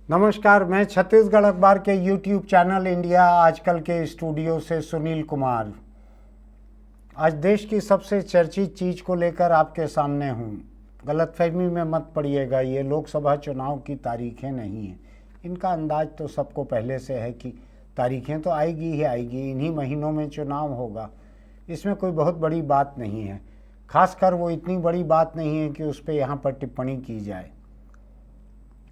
नमस्कार, मैं छत्तीसगढ़ अखबार के यूट्यूब चैनल इंडिया आजकल के स्टूडियो से सुनील कुमार आज देश की सबसे चर्चित चीज़ को लेकर आपके सामने हूँ। गलतफहमी में मत पड़िएगा, ये लोकसभा चुनाव की तारीखें नहीं हैं। इनका अंदाज तो सबको पहले से है कि तारीखें तो आएगी ही आएगी, इन्हीं महीनों में चुनाव होगा। इसमें कोई बहुत बड़ी बात नहीं है, खासकर वो इतनी बड़ी बात नहीं है कि उस पर यहाँ पर टिप्पणी की जाए।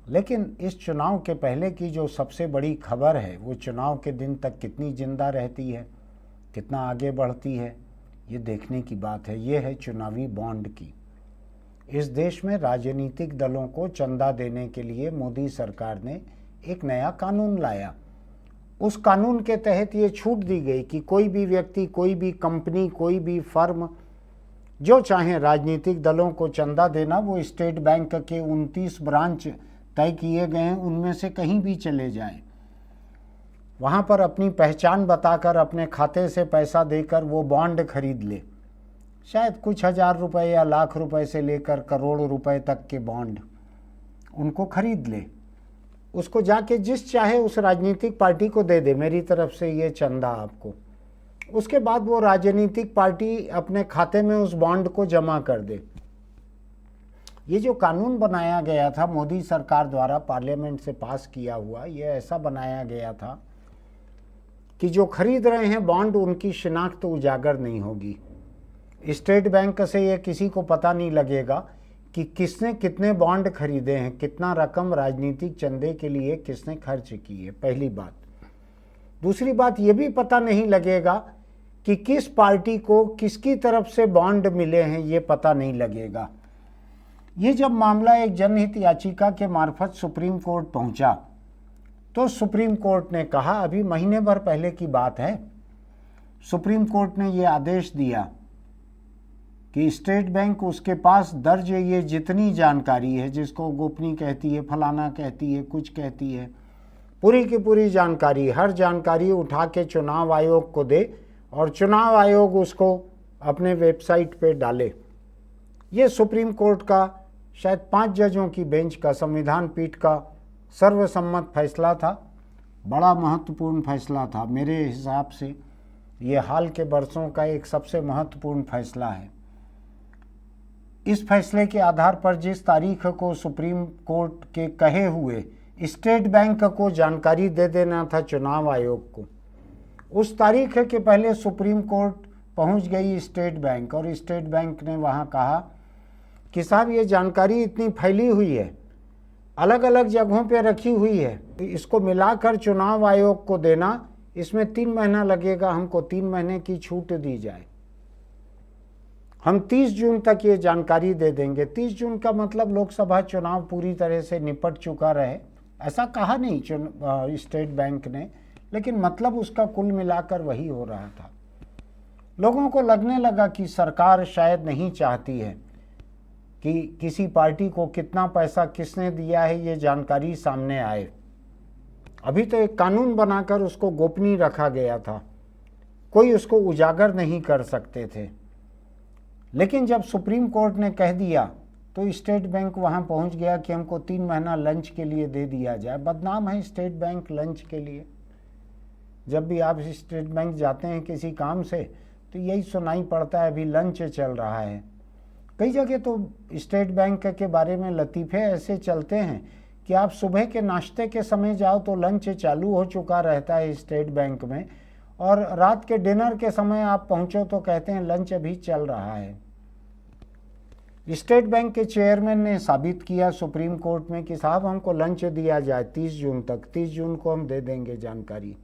लेकिन इस चुनाव के पहले की जो सबसे बड़ी खबर है वो चुनाव के दिन तक कितनी जिंदा रहती है, कितना आगे बढ़ती है, ये देखने की बात है। ये है चुनावी बॉन्ड की। इस देश में राजनीतिक दलों को चंदा देने के लिए मोदी सरकार ने एक नया कानून लाया। उस कानून के तहत ये छूट दी गई कि कोई भी व्यक्ति, कोई भी कंपनी, कोई भी फर्म जो चाहे राजनीतिक दलों को चंदा देना, वो स्टेट बैंक के 29 ब्रांच तय किए गए हैं, उनमें से कहीं भी चले जाएं, वहाँ पर अपनी पहचान बताकर अपने खाते से पैसा देकर वो बॉन्ड खरीद ले। शायद कुछ हज़ार रुपए या लाख रुपए से लेकर करोड़ रुपए तक के बॉन्ड उनको खरीद ले। उसको जाके जिस चाहे उस राजनीतिक पार्टी को दे दे, मेरी तरफ से ये चंदा आपको। उसके बाद वो राजनीतिक पार्टी अपने खाते में उस बॉन्ड को जमा कर दे। ये जो कानून बनाया गया था मोदी सरकार द्वारा पार्लियामेंट से पास किया हुआ, ये ऐसा बनाया गया था कि जो खरीद रहे हैं बॉन्ड, उनकी शिनाख्त उजागर नहीं होगी। स्टेट बैंक से ये किसी को पता नहीं लगेगा कि किसने कितने बॉन्ड खरीदे हैं, कितना रकम राजनीतिक चंदे के लिए किसने खर्च की है, पहली बात। दूसरी बात, ये भी पता नहीं लगेगा कि किस पार्टी को किसकी तरफ से बॉन्ड मिले हैं, ये पता नहीं लगेगा। ये जब मामला एक जनहित याचिका के मार्फत सुप्रीम कोर्ट पहुंचा तो सुप्रीम कोर्ट ने कहा, अभी महीने भर पहले की बात है, सुप्रीम कोर्ट ने ये आदेश दिया कि स्टेट बैंक उसके पास दर्ज ये जितनी जानकारी है, जिसको गोपनीय कहती है, फलाना कहती है, कुछ कहती है, पूरी की पूरी जानकारी, हर जानकारी उठा के चुनाव आयोग को दे और चुनाव आयोग उसको अपने वेबसाइट पे डाले। ये सुप्रीम कोर्ट का शायद 5 जजों की बेंच का, संविधान पीठ का सर्वसम्मत फैसला था। बड़ा महत्वपूर्ण फैसला था। मेरे हिसाब से ये हाल के वर्षों का एक सबसे महत्वपूर्ण फैसला है। इस फैसले के आधार पर जिस तारीख को सुप्रीम कोर्ट के कहे हुए स्टेट बैंक को जानकारी दे देना था चुनाव आयोग को, उस तारीख के पहले सुप्रीम कोर्ट पहुंच गई स्टेट बैंक, और स्टेट बैंक ने वहां कहा कि साहब ये जानकारी इतनी फैली हुई है, अलग अलग जगहों पे रखी हुई है, इसको मिलाकर चुनाव आयोग को देना, इसमें 3 महीना लगेगा, हमको 3 महीने की छूट दी जाए, हम 30 जून तक ये जानकारी दे देंगे। 30 जून का मतलब लोकसभा चुनाव पूरी तरह से निपट चुका रहे, ऐसा कहा नहीं स्टेट बैंक ने, लेकिन मतलब उसका कुल मिलाकर वही हो रहा था। लोगों को लगने लगा कि सरकार शायद नहीं चाहती है कि किसी पार्टी को कितना पैसा किसने दिया है ये जानकारी सामने आए। अभी तो एक कानून बनाकर उसको गोपनीय रखा गया था, कोई उसको उजागर नहीं कर सकते थे। लेकिन जब सुप्रीम कोर्ट ने कह दिया तो स्टेट बैंक वहां पहुंच गया कि हमको 3 महीना लंच के लिए दे दिया जाए। बदनाम है स्टेट बैंक लंच के लिए। जब भी आप स्टेट बैंक जाते हैं किसी काम से तो यही सुनाई पड़ता है, अभी लंच चल रहा है। कई जगह तो स्टेट बैंक के बारे में लतीफ़े ऐसे चलते हैं कि आप सुबह के नाश्ते के समय जाओ तो लंच चालू हो चुका रहता है स्टेट बैंक में, और रात के डिनर के समय आप पहुंचो तो कहते हैं लंच अभी चल रहा है। स्टेट बैंक के चेयरमैन ने साबित किया सुप्रीम कोर्ट में कि साहब हमको लंच दिया जाए 30 जून तक, 30 जून को हम दे देंगे जानकारी।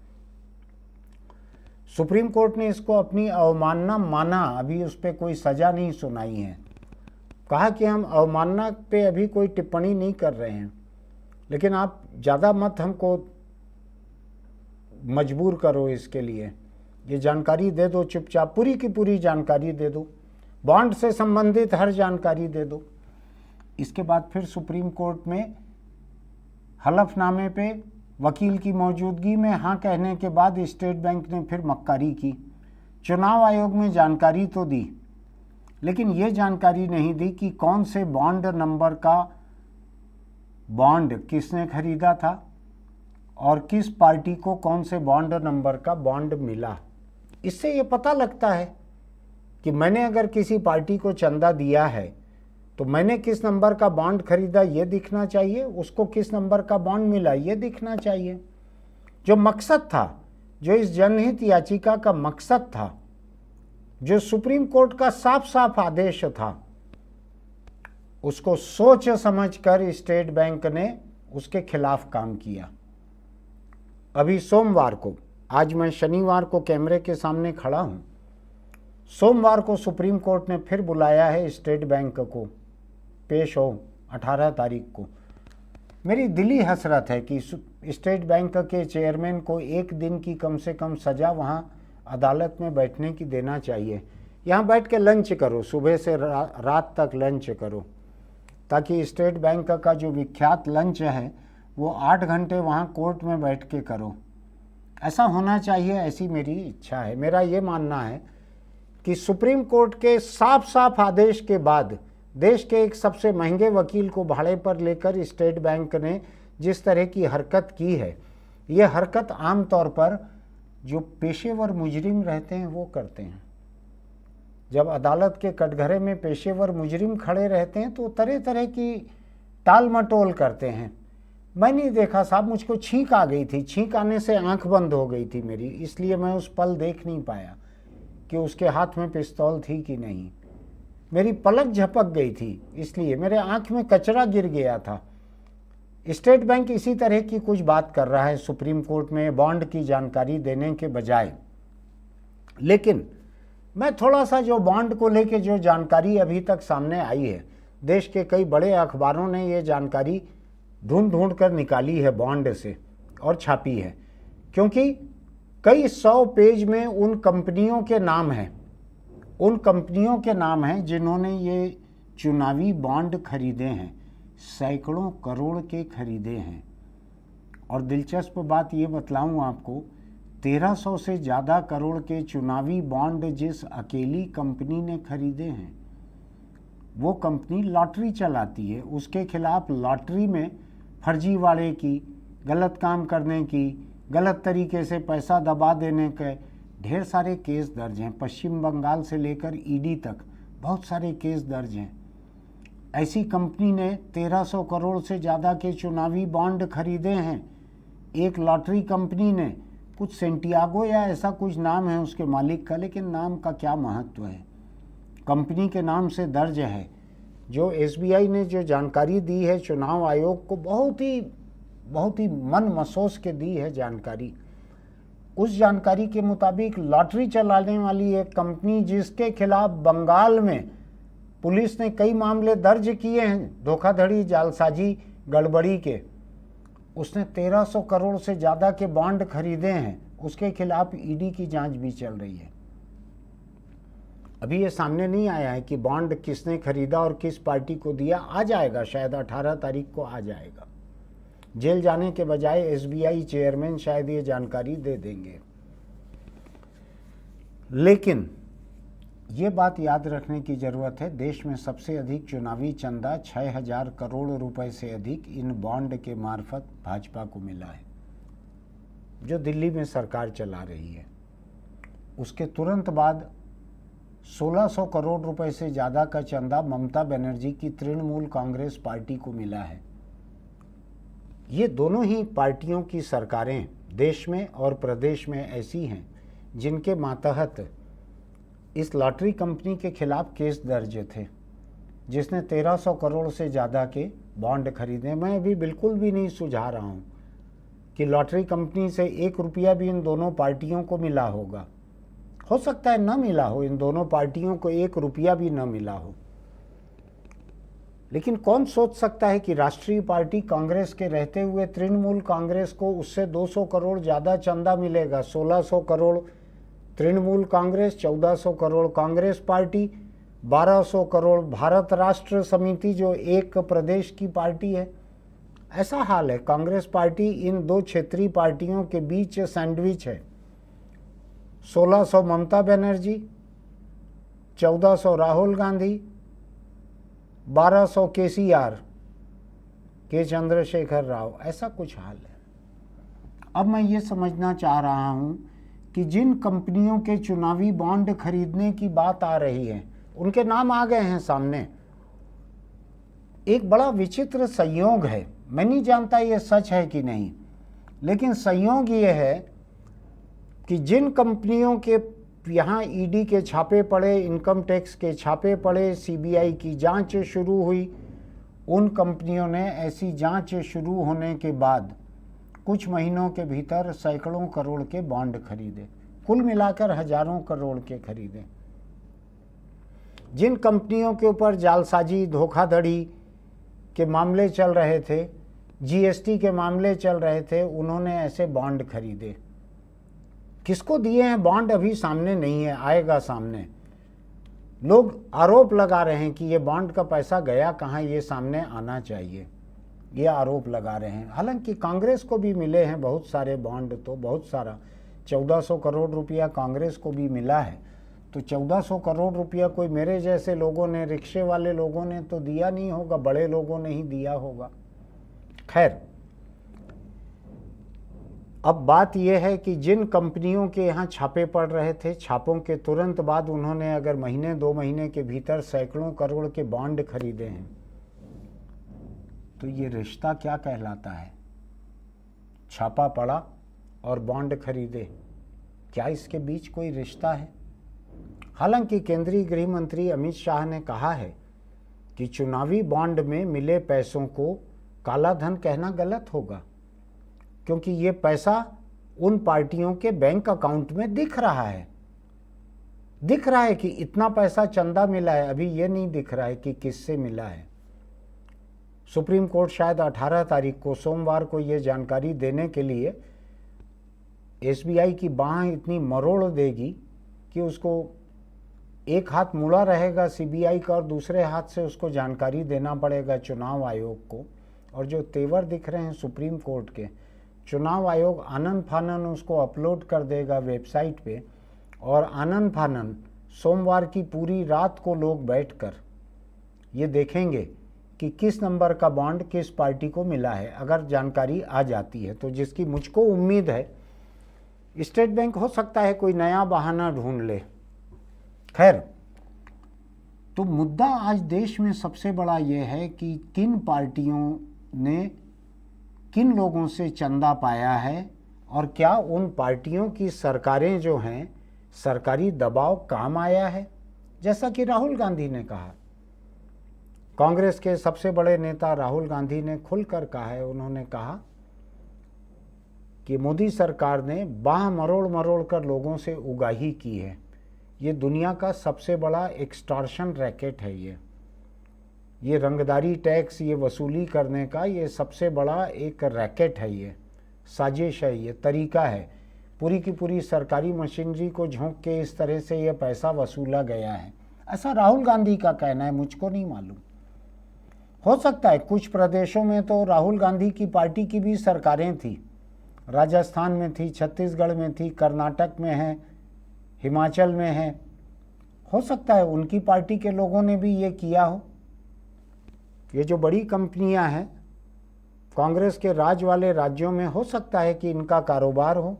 सुप्रीम कोर्ट ने इसको अपनी अवमानना माना, अभी उस पर कोई सजा नहीं सुनाई है। कहा कि हम अवमानना पे अभी कोई टिप्पणी नहीं कर रहे हैं, लेकिन आप ज़्यादा मत हमको मजबूर करो इसके लिए, ये जानकारी दे दो चुपचाप, पूरी की पूरी जानकारी दे दो, बॉन्ड से संबंधित हर जानकारी दे दो। इसके बाद फिर सुप्रीम कोर्ट में हलफनामे पे वकील की मौजूदगी में हाँ कहने के बाद स्टेट बैंक ने फिर मक्कारी की। चुनाव आयोग में जानकारी तो दी, लेकिन ये जानकारी नहीं दी कि कौन से बॉन्ड नंबर का बॉन्ड किसने खरीदा था और किस पार्टी को कौन से बॉन्ड नंबर का बॉन्ड मिला। इससे ये पता लगता है कि मैंने अगर किसी पार्टी को चंदा दिया है तो मैंने किस नंबर का बॉन्ड खरीदा ये दिखना चाहिए, उसको किस नंबर का बॉन्ड मिला ये दिखना चाहिए। जो मकसद था, जो इस जनहित याचिका का मकसद था, जो सुप्रीम कोर्ट का साफ साफ आदेश था, उसको सोच समझकर स्टेट बैंक ने उसके खिलाफ काम किया। अभी सोमवार को, आज मैं शनिवार को कैमरे के सामने खड़ा हूं, सोमवार को सुप्रीम कोर्ट ने फिर बुलाया है स्टेट बैंक को, पेश हो 18 तारीख को। मेरी दिली हसरत है कि स्टेट बैंक के चेयरमैन को एक दिन की कम से कम सज़ा वहाँ अदालत में बैठने की देना चाहिए। यहाँ बैठ के लंच करो, सुबह से रात तक लंच करो, ताकि स्टेट बैंक का जो विख्यात लंच है वो 8 घंटे वहाँ कोर्ट में बैठ के करो। ऐसा होना चाहिए, ऐसी मेरी इच्छा है। मेरा ये मानना है कि सुप्रीम कोर्ट के साफ साफ आदेश के बाद देश के एक सबसे महंगे वकील को भाड़े पर लेकर स्टेट बैंक ने जिस तरह की हरकत की है, ये हरकत आमतौर पर जो पेशेवर मुजरिम रहते हैं वो करते हैं। जब अदालत के कटघरे में पेशेवर मुजरिम खड़े रहते हैं तो तरह तरह की टाल मटोल करते हैं। मैं नहीं देखा साहब, मुझको छींक आ गई थी, छींक आने से आंख बंद हो गई थी मेरी, इसलिए मैं उस पल देख नहीं पाया कि उसके हाथ में पिस्तौल थी कि नहीं। मेरी पलक झपक गई थी, इसलिए मेरे आंख में कचरा गिर गया था। स्टेट बैंक इसी तरह की कुछ बात कर रहा है सुप्रीम कोर्ट में बॉन्ड की जानकारी देने के बजाय। लेकिन मैं थोड़ा सा जो बॉन्ड को लेके जो जानकारी अभी तक सामने आई है, देश के कई बड़े अखबारों ने ये जानकारी ढूंढ ढूंढ कर निकाली है बॉन्ड से और छापी है, क्योंकि कई 100 पेज में उन कंपनियों के नाम हैं, उन कंपनियों के नाम हैं जिन्होंने ये चुनावी बॉन्ड खरीदे हैं, सैकड़ों करोड़ के खरीदे हैं। और दिलचस्प बात ये बतलाऊं आपको, 1300 से ज़्यादा करोड़ के चुनावी बॉन्ड जिस अकेली कंपनी ने खरीदे हैं, वो कंपनी लॉटरी चलाती है। उसके खिलाफ लॉटरी में फर्जीवाड़े की, गलत काम करने की, गलत तरीके से पैसा दबा देने के ढेर सारे केस दर्ज हैं। पश्चिम बंगाल से लेकर ईडी तक बहुत सारे केस दर्ज हैं। ऐसी कंपनी ने 1300 करोड़ से ज़्यादा के चुनावी बॉन्ड खरीदे हैं। एक लॉटरी कंपनी ने, कुछ सेंटियागो या ऐसा कुछ नाम है उसके मालिक का, लेकिन नाम का क्या महत्व है, कंपनी के नाम से दर्ज है। जो एसबीआई ने जो जानकारी दी है चुनाव आयोग को, बहुत ही मन मसोस के दी है जानकारी। उस जानकारी के मुताबिक लॉटरी चलाने वाली एक कंपनी जिसके खिलाफ बंगाल में पुलिस ने कई मामले दर्ज किए हैं धोखाधड़ी, जालसाजी, गड़बड़ी के, उसने 1300 करोड़ से ज़्यादा के बॉन्ड खरीदे हैं। उसके खिलाफ ईडी की जांच भी चल रही है। अभी ये सामने नहीं आया है कि बॉन्ड किसने खरीदा और किस पार्टी को दिया। आ जाएगा, शायद 18 तारीख को आ जाएगा। जेल जाने के बजाय एसबीआई चेयरमैन शायद ये जानकारी दे देंगे। लेकिन ये बात याद रखने की ज़रूरत है, देश में सबसे अधिक चुनावी चंदा 6000 करोड़ रुपए से अधिक इन बॉन्ड के मार्फत भाजपा को मिला है, जो दिल्ली में सरकार चला रही है। उसके तुरंत बाद 1600 करोड़ रुपए से ज़्यादा का चंदा ममता बनर्जी की तृणमूल कांग्रेस पार्टी को मिला है। ये दोनों ही पार्टियों की सरकारें देश में और प्रदेश में ऐसी हैं जिनके मातहत इस लॉटरी कंपनी के खिलाफ केस दर्ज थे, जिसने 1300 करोड़ से ज़्यादा के बॉन्ड खरीदे। मैं अभी बिल्कुल भी नहीं सुझा रहा हूँ कि लॉटरी कंपनी से 1 रुपया भी इन दोनों पार्टियों को मिला होगा। हो सकता है न मिला हो, इन दोनों पार्टियों को 1 रुपया भी न मिला हो। लेकिन कौन सोच सकता है कि राष्ट्रीय पार्टी कांग्रेस के रहते हुए तृणमूल कांग्रेस को उससे 200 करोड़ ज़्यादा चंदा मिलेगा। 1600 करोड़ तृणमूल कांग्रेस, 1400 करोड़ कांग्रेस पार्टी, 1200 करोड़ भारत राष्ट्र समिति जो एक प्रदेश की पार्टी है। ऐसा हाल है। कांग्रेस पार्टी इन दो क्षेत्रीय पार्टियों के बीच सैंडविच है। 1600 ममता बनर्जी, 1400 राहुल गांधी, 1200 केसीआर, के चंद्रशेखर राव, ऐसा कुछ हाल है। अब मैं ये समझना चाह रहा हूँ कि जिन कंपनियों के चुनावी बॉन्ड खरीदने की बात आ रही है, उनके नाम आ गए हैं सामने। एक बड़ा विचित्र संयोग है, मैं नहीं जानता ये सच है कि नहीं, लेकिन संयोग ये है कि जिन कंपनियों के यहाँ ईडी के छापे पड़े, इनकम टैक्स के छापे पड़े, सीबीआई की जांच शुरू हुई, उन कंपनियों ने ऐसी जांच शुरू होने के बाद कुछ महीनों के भीतर सैकड़ों करोड़ के बॉन्ड खरीदे, कुल मिलाकर हजारों करोड़ के खरीदे। जिन कंपनियों के ऊपर जालसाजी, धोखाधड़ी के मामले चल रहे थे, जीएसटी के मामले चल रहे थे, उन्होंने ऐसे बॉन्ड खरीदे। किसको दिए हैं बॉन्ड अभी सामने नहीं है, आएगा सामने। लोग आरोप लगा रहे हैं कि ये बॉन्ड का पैसा गया कहाँ, ये सामने आना चाहिए, ये आरोप लगा रहे हैं। हालांकि कांग्रेस को भी मिले हैं बहुत सारे बॉन्ड, तो बहुत सारा 1400 करोड़ रुपया कांग्रेस को भी मिला है। तो 1400 करोड़ रुपया कोई मेरे जैसे लोगों ने, रिक्शे वाले लोगों ने तो दिया नहीं होगा, बड़े लोगों ने ही दिया होगा। खैर, अब बात यह है कि जिन कंपनियों के यहाँ छापे पड़ रहे थे, छापों के तुरंत बाद उन्होंने अगर महीने 2 महीने के भीतर सैकड़ों करोड़ के बॉन्ड खरीदे हैं, तो ये रिश्ता क्या कहलाता है? छापा पड़ा और बॉन्ड खरीदे, क्या इसके बीच कोई रिश्ता है? हालांकि केंद्रीय गृह मंत्री अमित शाह ने कहा है कि चुनावी बॉन्ड में मिले पैसों को काला धन कहना गलत होगा, क्योंकि ये पैसा उन पार्टियों के बैंक अकाउंट में दिख रहा है। दिख रहा है कि इतना पैसा चंदा मिला है, अभी ये नहीं दिख रहा है कि किससे मिला है। सुप्रीम कोर्ट शायद 18 तारीख को, सोमवार को, ये जानकारी देने के लिए एसबीआई की बांह इतनी मरोड़ देगी कि उसको एक हाथ मुड़ा रहेगा सीबीआई का और दूसरे हाथ से उसको जानकारी देना पड़ेगा चुनाव आयोग को। और जो तेवर दिख रहे हैं सुप्रीम कोर्ट के, चुनाव आयोग आनन फानन उसको अपलोड कर देगा वेबसाइट पे, और आनन फानन सोमवार की पूरी रात को लोग बैठकर ये देखेंगे कि किस नंबर का बॉन्ड किस पार्टी को मिला है। अगर जानकारी आ जाती है तो, जिसकी मुझको उम्मीद है, स्टेट बैंक हो सकता है कोई नया बहाना ढूंढ ले। खैर, तो मुद्दा आज देश में सबसे बड़ा ये है कि किन पार्टियों ने किन लोगों से चंदा पाया है, और क्या उन पार्टियों की सरकारें जो हैं, सरकारी दबाव काम आया है। जैसा कि राहुल गांधी ने कहा, कांग्रेस के सबसे बड़े नेता राहुल गांधी ने खुलकर कहा है, उन्होंने कहा कि मोदी सरकार ने बाह मरोड़ मरोड़ कर लोगों से उगाही की है। ये दुनिया का सबसे बड़ा एक्सटॉर्शन रैकेट है। ये रंगदारी टैक्स, ये वसूली करने का ये सबसे बड़ा एक रैकेट है, ये साजिश है, ये तरीका है। पूरी की पूरी सरकारी मशीनरी को झोंक के इस तरह से ये पैसा वसूला गया है, ऐसा राहुल गांधी का कहना है, मुझको नहीं मालूम। हो सकता है कुछ प्रदेशों में तो राहुल गांधी की पार्टी की भी सरकारें थी, राजस्थान में थी, छत्तीसगढ़ में थी, कर्नाटक में है, हिमाचल में है। हो सकता है उनकी पार्टी के लोगों ने भी ये किया हो। ये जो बड़ी कंपनियां हैं कांग्रेस के राज वाले राज्यों में, हो सकता है कि इनका कारोबार हो,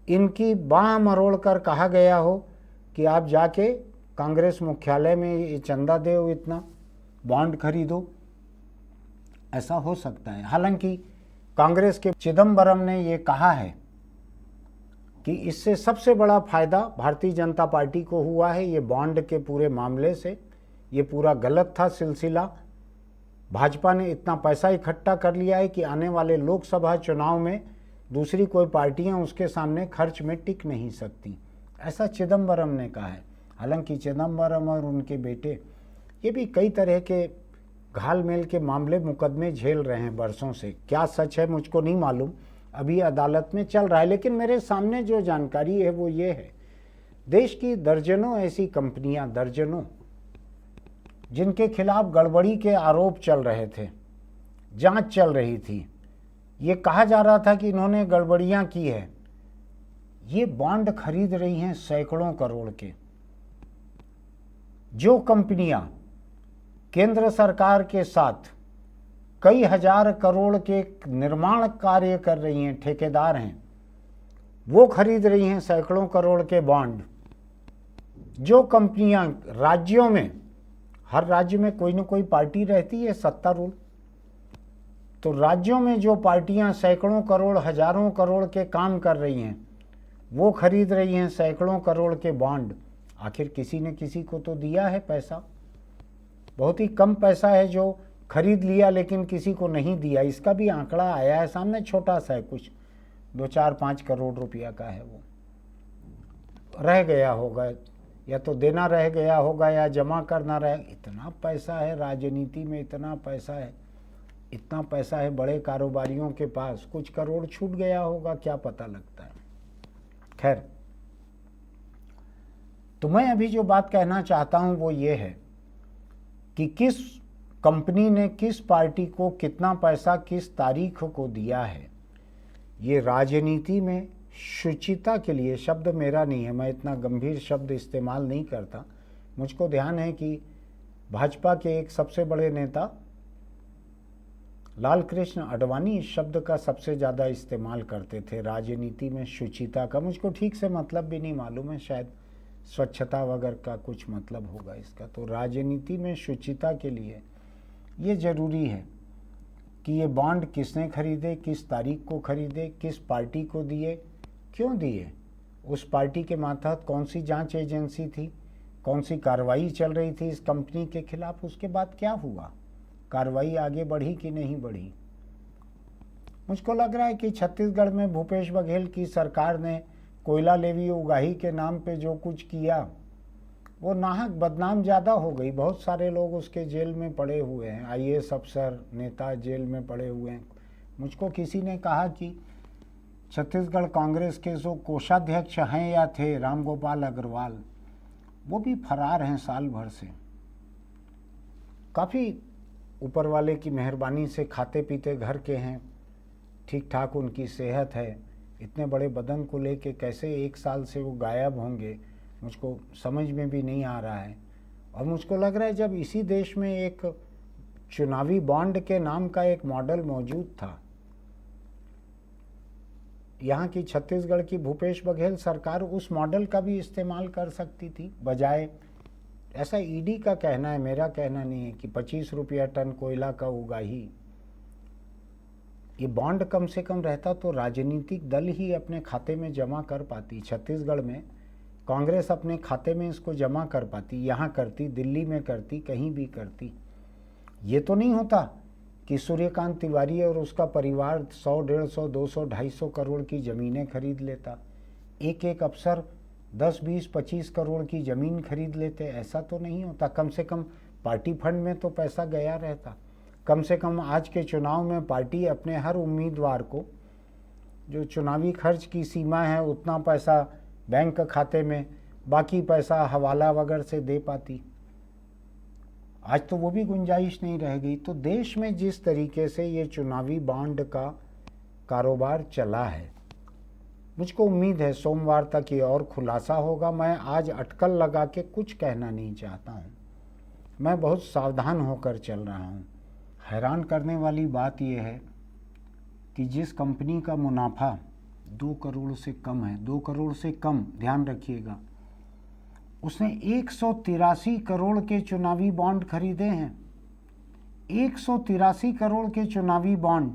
इनकी बांह मरोड़ कर कहा गया हो कि आप जाके कांग्रेस मुख्यालय में ये चंदा दो, इतना बॉन्ड खरीदो, ऐसा हो सकता है। हालांकि कांग्रेस के चिदम्बरम ने ये कहा है कि इससे सबसे बड़ा फायदा भारतीय जनता पार्टी को हुआ है, ये बॉन्ड के पूरे मामले से। ये पूरा गलत था सिलसिला। भाजपा ने इतना पैसा इकट्ठा कर लिया है कि आने वाले लोकसभा चुनाव में दूसरी कोई पार्टियां उसके सामने खर्च में टिक नहीं सकती, ऐसा चिदम्बरम ने कहा है। हालांकि चिदम्बरम और उनके बेटे ये भी कई तरह के घालमेल के मामले, मुकदमे झेल रहे हैं बरसों से। क्या सच है मुझको नहीं मालूम, अभी अदालत में चल रहा है। लेकिन मेरे सामने जो जानकारी है वो ये है, देश की दर्जनों ऐसी कंपनियां, दर्जनों, जिनके खिलाफ गड़बड़ी के आरोप चल रहे थे, जांच चल रही थी, ये कहा जा रहा था कि इन्होंने गड़बड़ियां की है, ये बॉन्ड खरीद रही हैं सैकड़ों करोड़ के। जो कंपनियां केंद्र सरकार के साथ कई हजार करोड़ के निर्माण कार्य कर रही हैं, ठेकेदार हैं, वो खरीद रही हैं सैकड़ों करोड़ के बॉन्ड। जो कंपनियां राज्यों में, हर राज्य में कोई ना कोई पार्टी रहती है सत्तारूढ़, तो राज्यों में जो पार्टियां सैकड़ों करोड़ हजारों करोड़ के काम कर रही हैं, वो खरीद रही हैं सैकड़ों करोड़ के बॉन्ड। आखिर किसी ने किसी को तो दिया है पैसा। बहुत ही कम पैसा है जो खरीद लिया लेकिन किसी को नहीं दिया। इसका भी आंकड़ा आया है सामने, छोटा सा है, कुछ 2-4-5 करोड़ रुपया का है। वो रह गया होगा, या तो देना रह गया होगा या जमा करना रह। इतना पैसा है राजनीति में, इतना पैसा है, इतना पैसा है बड़े कारोबारियों के पास। कुछ करोड़ छूट गया होगा, क्या पता लगता है। खैर, तो मैं अभी जो बात कहना चाहता हूं वो ये है कि किस कंपनी ने किस पार्टी को कितना पैसा किस तारीख को दिया है। ये राजनीति में शुचिता के लिए, शब्द मेरा नहीं है, मैं इतना गंभीर शब्द इस्तेमाल नहीं करता। मुझको ध्यान है कि भाजपा के एक सबसे बड़े नेता लाल कृष्ण आडवाणी इस शब्द का सबसे ज़्यादा इस्तेमाल करते थे, राजनीति में शुचिता का। मुझको ठीक से मतलब भी नहीं मालूम है, शायद स्वच्छता वगैरह का कुछ मतलब होगा इसका। तो राजनीति में शुचिता के लिए ये ज़रूरी है कि ये बॉन्ड किसने खरीदे, किस तारीख को खरीदे, किस पार्टी को दिए, क्यों दिए, उस पार्टी के मातहत कौन सी जांच एजेंसी थी, कौन सी कार्रवाई चल रही थी इस कंपनी के खिलाफ, उसके बाद क्या हुआ, कार्रवाई आगे बढ़ी कि नहीं बढ़ी। मुझको लग रहा है कि छत्तीसगढ़ में भूपेश बघेल की सरकार ने कोयला लेवी उगाही के नाम पे जो कुछ किया वो नाहक बदनाम ज़्यादा हो गई। बहुत सारे लोग उसके जेल में पड़े हुए हैं, आईएएस अफसर नेता जेल में पड़े हुए हैं। मुझको किसी ने कहा कि छत्तीसगढ़ कांग्रेस के जो कोषाध्यक्ष हैं या थे रामगोपाल अग्रवाल, वो भी फरार हैं साल भर से। काफ़ी ऊपर वाले की मेहरबानी से खाते पीते घर के हैं, ठीक ठाक उनकी सेहत है। इतने बड़े बदन को लेके कैसे एक साल से वो गायब होंगे, मुझको समझ में भी नहीं आ रहा है। और मुझको लग रहा है जब इसी देश में एक चुनावी बॉन्ड के नाम का एक मॉडल मौजूद था, यहाँ की छत्तीसगढ़ की भूपेश बघेल सरकार उस मॉडल का भी इस्तेमाल कर सकती थी, बजाय, ऐसा ईडी का कहना है, मेरा कहना नहीं है, कि 25 रुपया टन कोयला का उगाही। ये बॉन्ड कम से कम रहता तो राजनीतिक दल ही अपने खाते में जमा कर पाती। छत्तीसगढ़ में कांग्रेस अपने खाते में इसको जमा कर पाती, यहाँ करती, दिल्ली में करती, कहीं भी करती। ये तो नहीं होता कि सूर्यकांत तिवारी और उसका परिवार 100, 150, 200, 250 करोड़ की ज़मीनें खरीद लेता। एक एक अफसर 10, 20, 25 करोड़ की ज़मीन खरीद लेते। ऐसा तो नहीं होता। कम से कम पार्टी फंड में तो पैसा गया रहता। कम से कम आज के चुनाव में पार्टी अपने हर उम्मीदवार को जो चुनावी खर्च की सीमा है उतना पैसा बैंक खाते में, बाकी पैसा हवाला वगैरह से दे पाती। आज तो वो भी गुंजाइश नहीं रह गई। तो देश में जिस तरीके से ये चुनावी बॉन्ड का कारोबार चला है, मुझको उम्मीद है सोमवार तक ये और खुलासा होगा। मैं आज अटकल लगा के कुछ कहना नहीं चाहता हूँ, मैं बहुत सावधान होकर चल रहा हूँ। हैरान करने वाली बात यह है कि जिस कंपनी का मुनाफा 2 करोड़ से कम है, 2 करोड़ से कम, ध्यान रखिएगा, उसने 183 करोड़ के चुनावी बॉन्ड खरीदे हैं। 183 करोड़ के चुनावी बॉन्ड।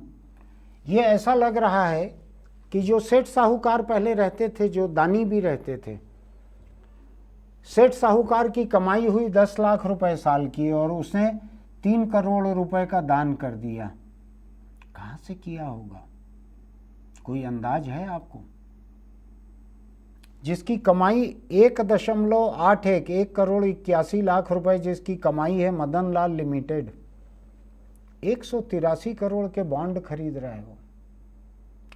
ये ऐसा लग रहा है कि जो सेठ साहूकार पहले रहते थे, जो दानी भी रहते थे, सेठ साहूकार की कमाई हुई 10 लाख रुपए साल की और उसने 3 करोड़ रुपए का दान कर दिया। कहाँ से किया होगा, कोई अंदाज है आपको? जिसकी कमाई 1.81, 1 करोड़ 81 लाख रुपए जिसकी कमाई है मदन लाल लिमिटेड, 183 करोड़ के बॉन्ड खरीद रहे हो।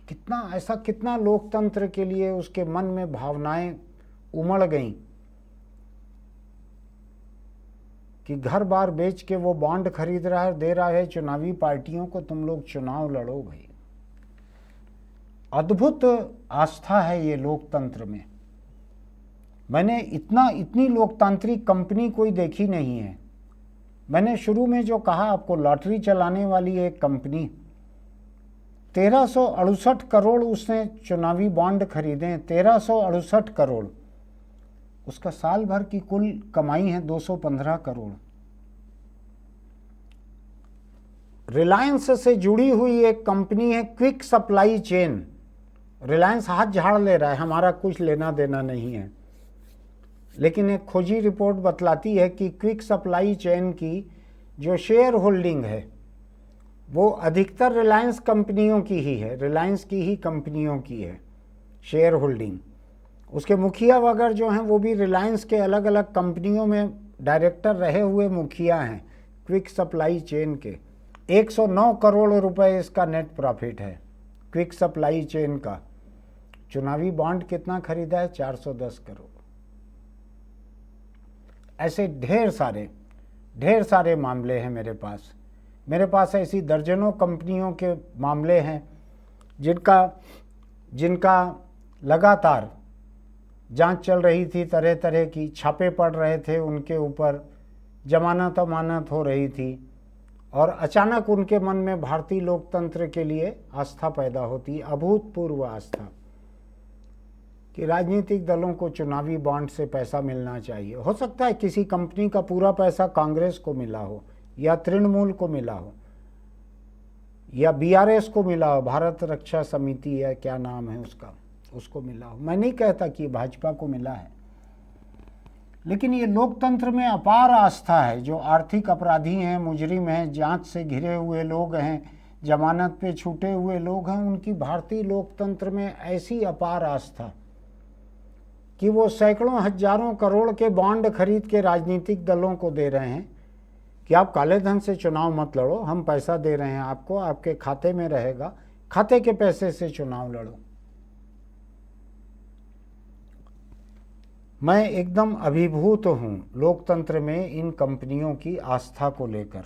कितना, ऐसा कितना लोकतंत्र के लिए उसके मन में भावनाएं उमड़ गईं कि घर बार बेच के वो बॉन्ड खरीद रहा है, दे रहा है चुनावी पार्टियों को, तुम लोग चुनाव लड़ो भाई। अद्भुत आस्था है ये लोकतंत्र में। मैंने इतनी लोकतांत्रिक कंपनी कोई देखी नहीं है मैंने शुरू में जो कहा आपको, लॉटरी चलाने वाली एक कंपनी 1368 करोड़ उसने चुनावी बॉन्ड खरीदे, 1368 करोड़। उसका साल भर की कुल कमाई है 215 करोड़। रिलायंस से जुड़ी हुई एक कंपनी है क्विक सप्लाई चेन। रिलायंस हाथ झाड़ ले रहा है, हमारा कुछ लेना देना नहीं है, लेकिन एक खोजी रिपोर्ट बतलाती है कि क्विक सप्लाई चेन की जो शेयर होल्डिंग है वो अधिकतर रिलायंस कंपनियों की ही है, रिलायंस की ही कंपनियों की है शेयर होल्डिंग। उसके मुखिया वगैरह जो हैं वो भी रिलायंस के अलग अलग कंपनियों में डायरेक्टर रहे हुए मुखिया हैं क्विक सप्लाई चेन के। 109 करोड़ रुपए इसका नेट प्रॉफिट है क्विक सप्लाई चेन का। चुनावी बॉन्ड कितना खरीदा है? 410 करोड़। ऐसे ढेर सारे मामले हैं मेरे पास ऐसी दर्जनों कंपनियों के मामले हैं जिनका लगातार जांच चल रही थी, तरह तरह की छापे पड़ रहे थे उनके ऊपर, जमानत अमानत हो रही थी, और अचानक उनके मन में भारतीय लोकतंत्र के लिए आस्था पैदा होती, अभूतपूर्व आस्था, कि राजनीतिक दलों को चुनावी बॉन्ड से पैसा मिलना चाहिए। हो सकता है किसी कंपनी का पूरा पैसा कांग्रेस को मिला हो, या तृणमूल को मिला हो, या बीआरएस को मिला हो, भारत रक्षा समिति या क्या नाम है उसका, उसको मिला हो। मैं नहीं कहता कि भाजपा को मिला है, लेकिन ये लोकतंत्र में अपार आस्था है। जो आर्थिक अपराधी हैं, मुजरिम हैं, जांच से घिरे हुए लोग हैं, जमानत पे छूटे हुए लोग हैं, उनकी भारतीय लोकतंत्र में ऐसी अपार आस्था कि वो सैकड़ों हजारों करोड़ के बॉन्ड खरीद के राजनीतिक दलों को दे रहे हैं कि आप काले धन से चुनाव मत लड़ो, हम पैसा दे रहे हैं आपको, आपके खाते में रहेगा, खाते के पैसे से चुनाव लड़ो। मैं एकदम अभिभूत हूँ लोकतंत्र में इन कंपनियों की आस्था को लेकर।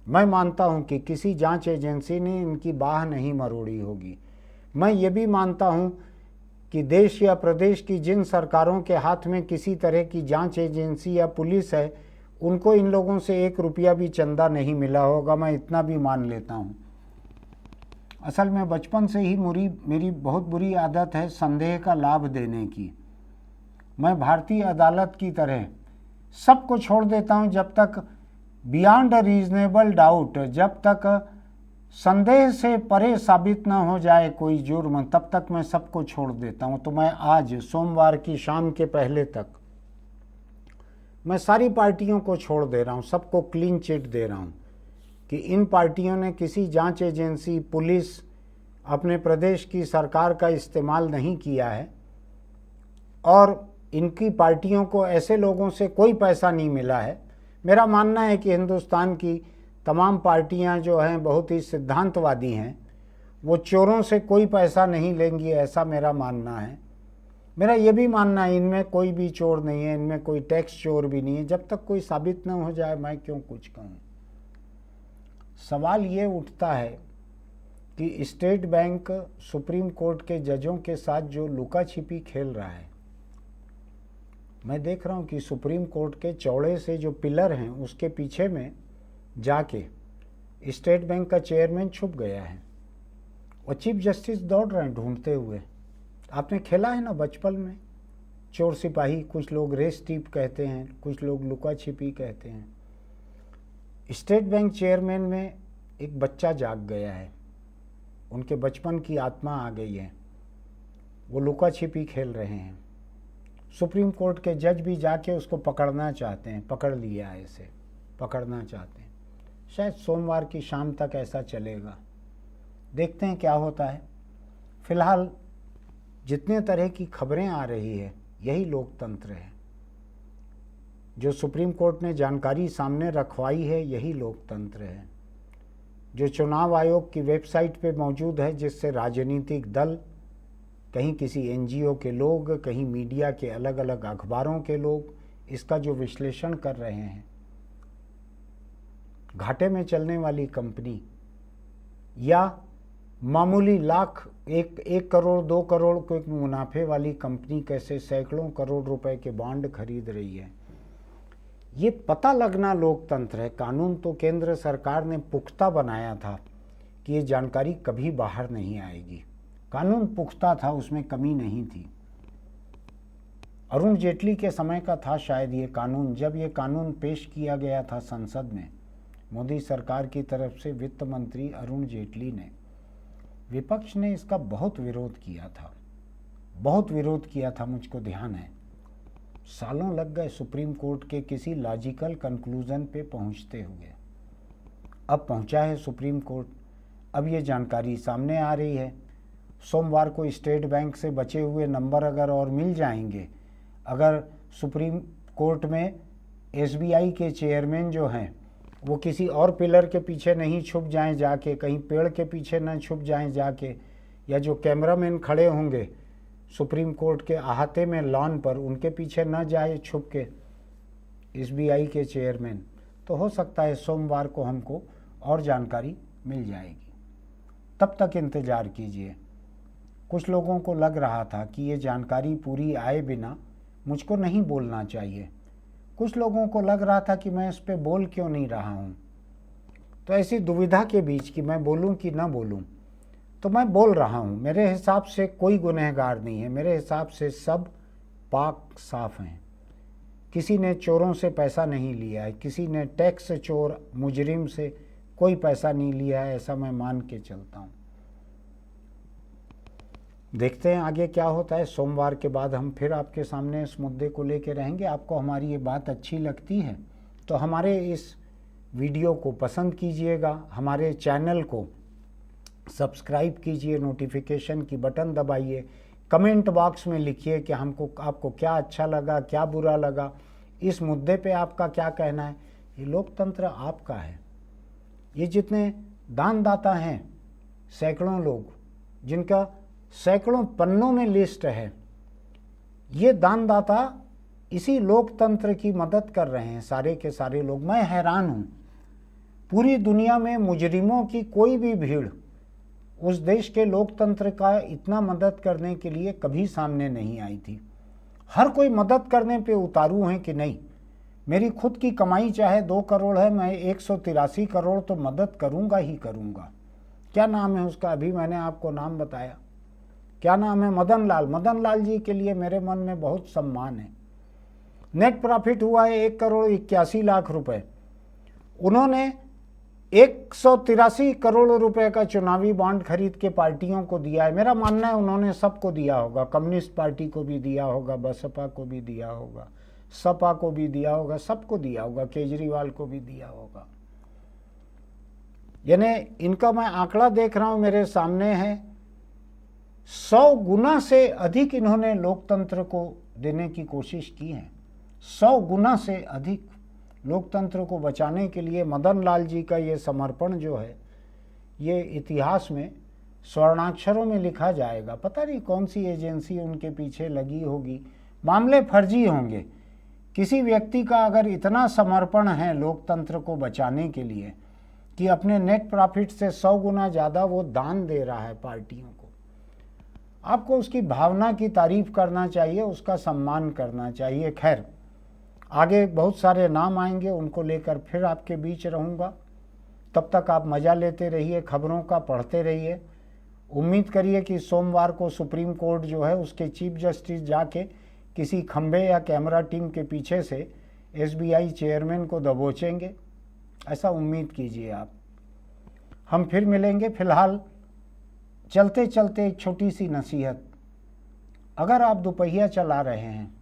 मैं मानता हूँ कि किसी जांच एजेंसी ने इनकी बाह नहीं मरोड़ी होगी। मैं ये भी मानता हूँ कि देश या प्रदेश की जिन सरकारों के हाथ में किसी तरह की जांच एजेंसी या पुलिस है, उनको इन लोगों से 1 रुपया भी चंदा नहीं मिला होगा, मैं इतना भी मान लेता हूँ। असल में बचपन से ही मेरी बहुत बुरी आदत है संदेह का लाभ देने की। मैं भारतीय अदालत की तरह सबको छोड़ देता हूँ जब तक बियॉन्ड रीजनेबल डाउट, जब तक संदेह से परे साबित ना हो जाए कोई जुर्म, तब तक मैं सबको छोड़ देता हूँ। तो मैं आज सोमवार की शाम के पहले तक मैं सारी पार्टियों को छोड़ दे रहा हूँ, सबको क्लीन चिट दे रहा हूँ कि इन पार्टियों ने किसी जांच एजेंसी, पुलिस, अपने प्रदेश की सरकार का इस्तेमाल नहीं किया है, और इनकी पार्टियों को ऐसे लोगों से कोई पैसा नहीं मिला है। मेरा मानना है कि हिंदुस्तान की तमाम पार्टियां जो हैं बहुत ही सिद्धांतवादी हैं, वो चोरों से कोई पैसा नहीं लेंगी, ऐसा मेरा मानना है। मेरा ये भी मानना है इनमें कोई भी चोर नहीं है, इनमें कोई टैक्स चोर भी नहीं है। जब तक कोई साबित न हो जाए मैं क्यों कुछ कहूँ। सवाल ये उठता है कि स्टेट बैंक सुप्रीम कोर्ट के जजों के साथ जो लुका छिपी खेल रहा है, मैं देख रहा हूँ कि सुप्रीम कोर्ट के चौड़े से जो पिलर हैं उसके पीछे में जाके स्टेट बैंक का चेयरमैन छुप गया है और चीफ जस्टिस दौड़ रहे हैं ढूंढते हुए। आपने खेला है ना बचपन में, चोर सिपाही, कुछ लोग रेस टीप कहते हैं, कुछ लोग लुका छिपी कहते हैं। स्टेट बैंक चेयरमैन में एक बच्चा जाग गया है, उनके बचपन की आत्मा आ गई है, वो लुका छिपी खेल रहे हैं। सुप्रीम कोर्ट के जज भी जाके उसको पकड़ना चाहते हैं, पकड़ लिया है इसे, पकड़ना चाहते हैं। शायद सोमवार की शाम तक ऐसा चलेगा, देखते हैं क्या होता है। फिलहाल जितने तरह की खबरें आ रही है यही लोकतंत्र है। जो सुप्रीम कोर्ट ने जानकारी सामने रखवाई है यही लोकतंत्र है। जो चुनाव आयोग की वेबसाइट पे मौजूद है, जिससे राजनीतिक दल, कहीं किसी एनजीओ के लोग, कहीं मीडिया के अलग अलग अखबारों के लोग इसका जो विश्लेषण कर रहे हैं, घाटे में चलने वाली कंपनी या मामूली लाख, एक करोड़ 2 करोड़ को एक मुनाफे वाली कंपनी कैसे सैकड़ों करोड़ रुपए के बॉन्ड खरीद रही है, ये पता लगना लोकतंत्र है। कानून तो केंद्र सरकार ने पुख्ता बनाया था कि ये जानकारी कभी बाहर नहीं आएगी। कानून पुख्ता था, उसमें कमी नहीं थी। अरुण जेटली के समय का था शायद ये कानून। जब ये कानून पेश किया गया था संसद में मोदी सरकार की तरफ से, वित्त मंत्री अरुण जेटली ने, विपक्ष ने इसका बहुत विरोध किया था, बहुत विरोध किया था, मुझको ध्यान है। सालों लग गए सुप्रीम कोर्ट के किसी लॉजिकल कंक्लूजन पे पहुंचते हुए। अब पहुंचा है सुप्रीम कोर्ट, अब ये जानकारी सामने आ रही है। सोमवार को स्टेट बैंक से बचे हुए नंबर अगर और मिल जाएंगे, अगर सुप्रीम कोर्ट में एसबीआई के चेयरमैन जो हैं वो किसी और पिलर के पीछे नहीं छुप जाएं जाके, कहीं पेड़ के पीछे न छुप जाएं जाके, या जो कैमरामैन खड़े होंगे सुप्रीम कोर्ट के अहाते में लॉन पर, उनके पीछे न जाए छुप के एसबीआई के चेयरमैन, तो हो सकता है सोमवार को हमको और जानकारी मिल जाएगी। तब तक इंतज़ार कीजिए। कुछ लोगों को लग रहा था कि ये जानकारी पूरी आए बिना मुझको नहीं बोलना चाहिए। कुछ लोगों को लग रहा था कि मैं इस पे बोल क्यों नहीं रहा हूँ। तो ऐसी दुविधा के बीच कि मैं बोलूँ कि ना बोलूँ, तो मैं बोल रहा हूँ। मेरे हिसाब से कोई गुनहगार नहीं है, मेरे हिसाब से सब पाक साफ हैं। किसी ने चोरों से पैसा नहीं लिया है, किसी ने टैक्स चोर मुजरिम से कोई पैसा नहीं लिया है, ऐसा मैं मान के चलता हूँ। देखते हैं आगे क्या होता है। सोमवार के बाद हम फिर आपके सामने इस मुद्दे को लेके रहेंगे। आपको हमारी ये बात अच्छी लगती है तो हमारे इस वीडियो को पसंद कीजिएगा, हमारे चैनल को सब्सक्राइब कीजिए, नोटिफिकेशन की बटन दबाइए, कमेंट बॉक्स में लिखिए कि आपको क्या अच्छा लगा, क्या बुरा लगा, इस मुद्दे पे आपका क्या कहना है। ये लोकतंत्र आपका है। ये जितने दानदाता हैं, सैकड़ों लोग जिनका सैकड़ों पन्नों में लिस्ट है, ये दानदाता इसी लोकतंत्र की मदद कर रहे हैं, सारे के सारे लोग। मैं हैरान हूँ, पूरी दुनिया में मुजरिमों की कोई भी भीड़ उस देश के लोकतंत्र का इतना मदद करने के लिए कभी सामने नहीं आई थी। हर कोई मदद करने पे उतारू है कि नहीं, मेरी खुद की कमाई चाहे 2 करोड़ है, मैं 183 करोड़ तो मदद करूंगा ही करूंगा। क्या नाम है उसका, अभी मैंने आपको नाम बताया, क्या नाम है, मदन लाल। मदन लाल जी के लिए मेरे मन में बहुत सम्मान है। नेट प्रॉफिट हुआ है 1 करोड़ 81 लाख रुपए। उन्होंने 183 करोड़ रुपए का चुनावी बॉन्ड खरीद के पार्टियों को दिया है। मेरा मानना है उन्होंने सबको दिया होगा, कम्युनिस्ट पार्टी को भी दिया होगा, बसपा को भी दिया होगा, सपा को भी दिया होगा, सबको दिया होगा, केजरीवाल को भी दिया होगा। यानी इनका मैं आंकड़ा देख रहा हूं, मेरे सामने है, 100 गुना से अधिक इन्होंने लोकतंत्र को देने की कोशिश की है। 100 गुना से अधिक लोकतंत्र को बचाने के लिए मदन लाल जी का ये समर्पण जो है, ये इतिहास में स्वर्णाक्षरों में लिखा जाएगा। पता नहीं कौन सी एजेंसी उनके पीछे लगी होगी, मामले फर्जी होंगे। किसी व्यक्ति का अगर इतना समर्पण है लोकतंत्र को बचाने के लिए कि अपने नेट प्रॉफिट से 100 गुना ज़्यादा वो दान दे रहा है पार्टियों को, आपको उसकी भावना की तारीफ करना चाहिए, उसका सम्मान करना चाहिए। खैर, आगे बहुत सारे नाम आएंगे, उनको लेकर फिर आपके बीच रहूँगा। तब तक आप मज़ा लेते रहिए, खबरों का पढ़ते रहिए। उम्मीद करिए कि सोमवार को सुप्रीम कोर्ट जो है उसके चीफ जस्टिस जाके किसी खंबे या कैमरा टीम के पीछे से एसबीआई चेयरमैन को दबोचेंगे, ऐसा उम्मीद कीजिए आप। हम फिर मिलेंगे। फिलहाल चलते चलते एक छोटी सी नसीहत, अगर आप दोपहिया चला रहे हैं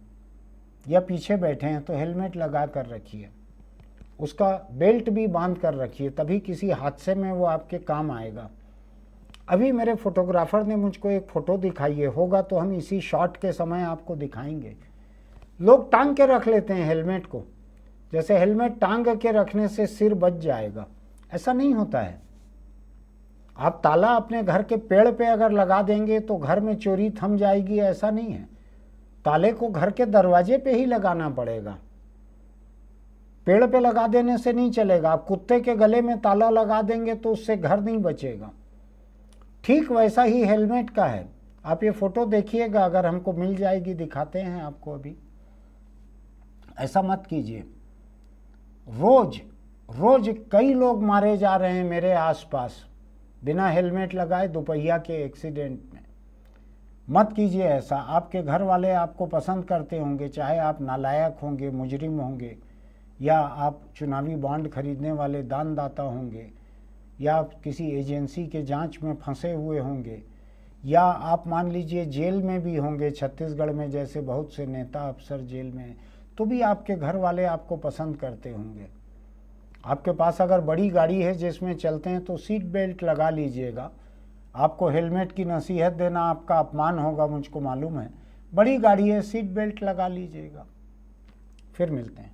या पीछे बैठे हैं तो हेलमेट लगा कर रखिए, उसका बेल्ट भी बांध कर रखिए, तभी किसी हादसे में वो आपके काम आएगा। अभी मेरे फोटोग्राफर ने मुझको एक फ़ोटो दिखाई है, होगा तो हम इसी शॉट के समय आपको दिखाएंगे। लोग टांग के रख लेते हैं हेलमेट को, जैसे हेलमेट टांग के रखने से सिर बच जाएगा, ऐसा नहीं होता है। आप ताला अपने घर के पेड़ पे अगर लगा देंगे तो घर में चोरी थम जाएगी, ऐसा नहीं है। ताले को घर के दरवाजे पे ही लगाना पड़ेगा, पेड़ पे लगा देने से नहीं चलेगा। आप कुत्ते के गले में ताला लगा देंगे तो उससे घर नहीं बचेगा। ठीक वैसा ही हेलमेट का है। आप ये फोटो देखिएगा, अगर हमको मिल जाएगी दिखाते हैं आपको। अभी ऐसा मत कीजिए, रोज रोज कई लोग मारे जा रहे हैं मेरे आसपास बिना हेलमेट लगाए दोपहिया के एक्सीडेंट में। मत कीजिए ऐसा। आपके घर वाले आपको पसंद करते होंगे, चाहे आप नालायक होंगे, मुजरिम होंगे, या आप चुनावी बॉन्ड खरीदने वाले दानदाता होंगे, या आप किसी एजेंसी के जांच में फंसे हुए होंगे, या आप मान लीजिए जेल में भी होंगे, छत्तीसगढ़ में जैसे बहुत से नेता अफसर जेल में हैं, तो भी आपके घर वाले आपको पसंद करते होंगे। आपके पास अगर बड़ी गाड़ी है जिसमें चलते हैं तो सीट बेल्ट लगा लीजिएगा। आपको हेलमेट की नसीहत देना आपका अपमान होगा, मुझको मालूम है। बड़ी गाड़ी है, सीट बेल्ट लगा लीजिएगा। फिर मिलते हैं।